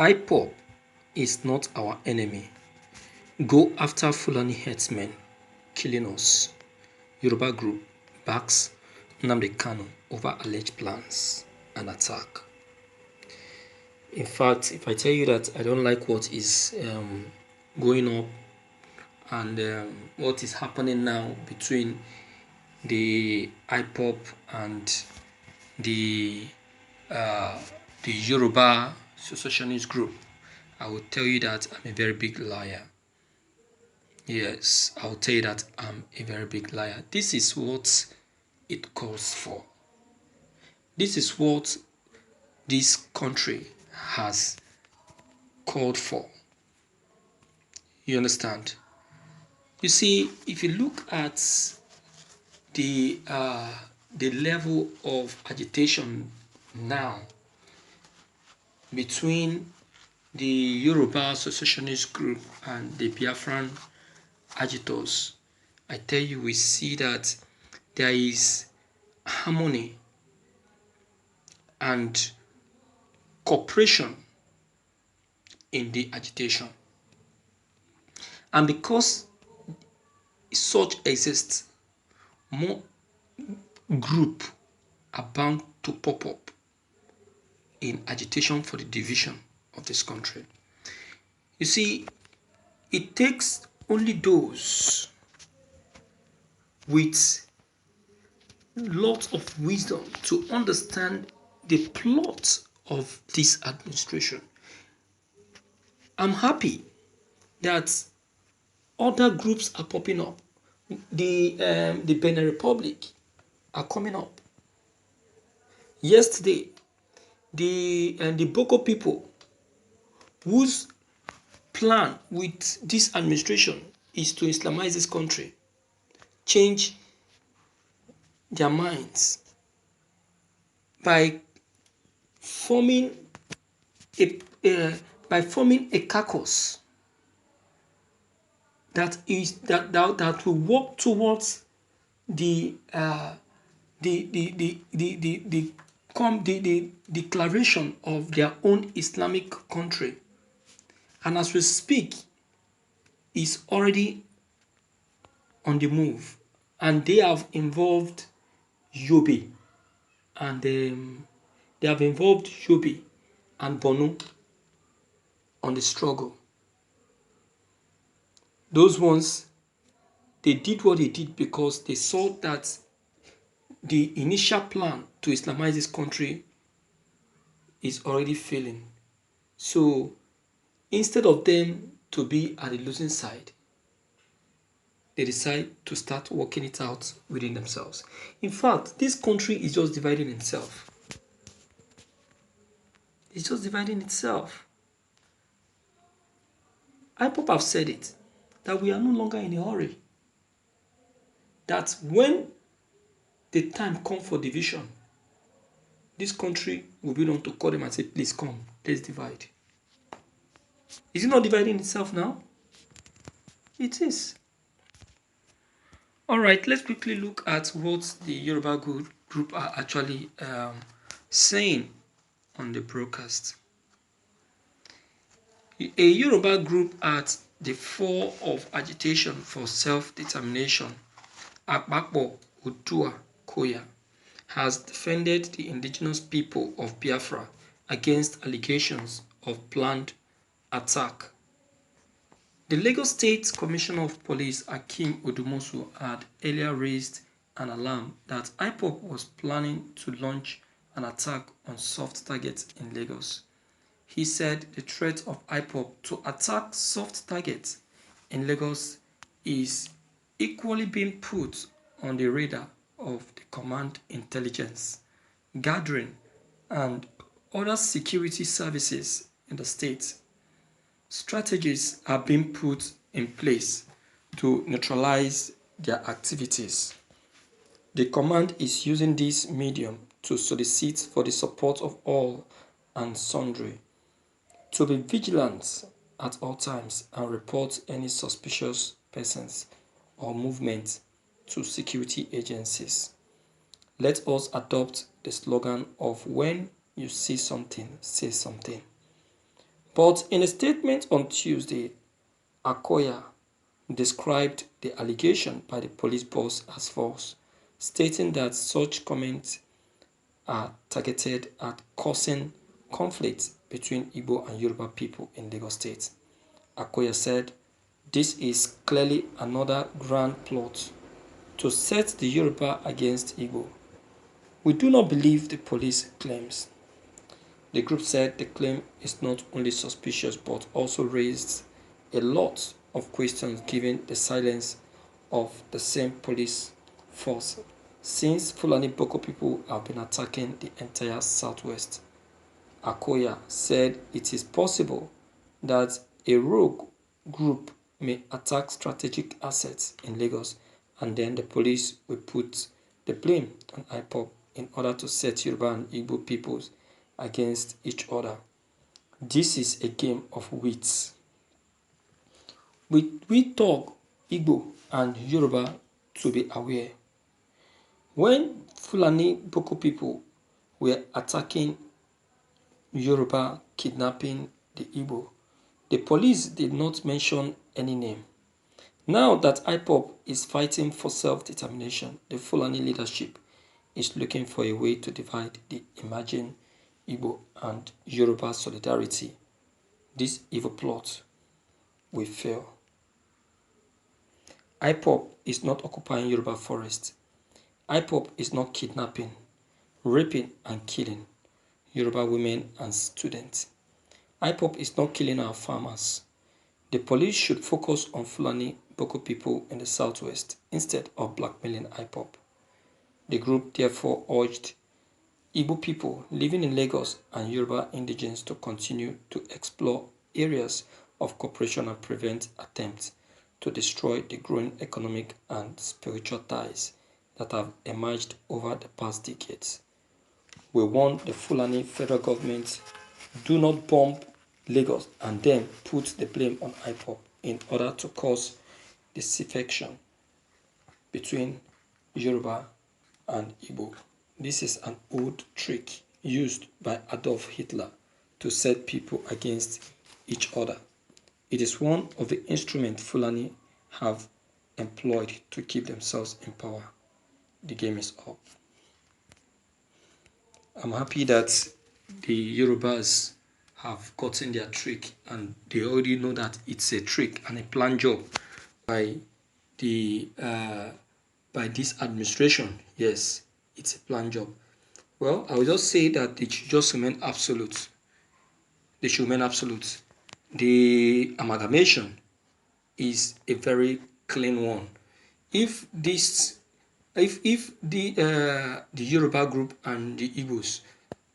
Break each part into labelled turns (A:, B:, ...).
A: Ipob is not our enemy. Go after Fulani herdsmen killing us. Yoruba group backs Nnamdi Kanu over alleged plans and attack. In fact, if I tell you that I don't like what is going up and what is happening now between the Ipob and the Yoruba secessionist group, I will tell you that I'm a very big liar. Yes, I'll tell you that I'm a very big liar. This is what it calls for. This is what this country has called for. You understand? You see, if you look at the level of agitation now between the Yoruba secessionist group and the Biafran agitators, I tell you, we see that there is harmony and cooperation in the agitation. And because such exists, more groups are bound to pop up in agitation for the division of this country. You see, it takes only those with lots of wisdom to understand the plot of this administration. I'm happy that other groups are popping up. The Benin Republic are coming up. Yesterday, the Boko people, whose plan with this administration is to Islamize this country, change their minds by forming a caucus that will work towards the declaration of their own Islamic country. And as we speak, is already on the move, and they have involved Yobe, and they have involved Yobe and Bono on the struggle. Those ones, they did what they did because they saw that the initial plan to Islamize this country is already failing. So instead of them to be at the losing side, they decide to start working it out within themselves. In fact, this country is just dividing itself. It's just dividing itself. Ipob have said it, that we are no longer in a hurry. That when the time comes for division, this country will be able to call them and say, please come, let's divide. Is it not dividing itself now? It is. All right, let's quickly look at what the Yoruba group are actually saying on the broadcast. A Yoruba group at the fore of agitation for self-determination, Akpakpo Oodua Koya, has defended the indigenous people of Biafra against allegations of planned attack. The Lagos State Commissioner of Police, Akeem Odumosu, had earlier raised an alarm that Ipob was planning to launch an attack on soft targets in Lagos. He said the threat of Ipob to attack soft targets in Lagos is equally being put on the radar of the Command Intelligence, Gathering, and other security services in the state. Strategies are being put in place to neutralize their activities. The command is using this medium to solicit for the support of all and sundry, to be vigilant at all times and report any suspicious persons or movement to security agencies. Let us adopt the slogan of when you see something, say something. But in a statement on Tuesday, Akoya described the allegation by the police boss as false, stating that such comments are targeted at causing conflict between Igbo and Yoruba people in Lagos State. Akoya said, "This is clearly another grand plot to set the Yoruba against Igbo. We do not believe the police claims." The group said the claim is not only suspicious but also raised a lot of questions given the silence of the same police force since Fulani Boko people have been attacking the entire southwest. Akoya said it is possible that a rogue group may attack strategic assets in Lagos and then the police will put the blame on Ipob in order to set Yoruba and Igbo peoples against each other. This is a game of wits. We talk Igbo and Yoruba to be aware. When Fulani Boko people were attacking Yoruba, kidnapping the Igbo, the police did not mention any name. Now that Ipob is fighting for self-determination, the Fulani leadership is looking for a way to divide the emerging Igbo and Yoruba solidarity. This evil plot will fail. Ipob is not occupying Yoruba forest. Ipob is not kidnapping, raping and killing Yoruba women and students. Ipob is not killing our farmers. The police should focus on Fulani Boko people in the southwest instead of blackmailing Ipob. The group therefore urged Igbo people living in Lagos and Yoruba indigenes to continue to explore areas of cooperation and prevent attempts to destroy the growing economic and spiritual ties that have emerged over the past decades. We want the Fulani federal government do not bomb Lagos and then put the blame on Ipob in order to cause disaffection between Yoruba and Igbo. This is an old trick used by Adolf Hitler to set people against each other. It is one of the instruments Fulani have employed to keep themselves in power. The game is up. I'm happy that the Yorubas have gotten their trick and they already know that it's a trick and a planned job by the by this administration. Yes, it's a planned job. Well, I will just say that they should just remain absolute. They should remain absolute. The amalgamation is a very clean one. If the Yoruba group and the Igbos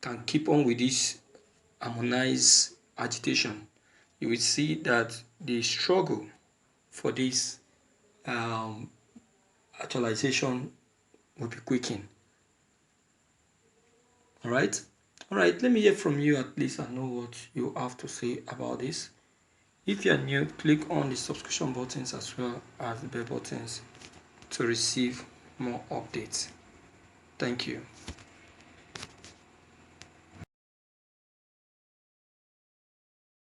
A: can keep on with this harmonized agitation, you will see that the struggle for this actualization will be quickened. All right, let me hear from you at least and know what you have to say about this. If you are new, click on the subscription buttons as well as the bell buttons to receive more updates. Thank you.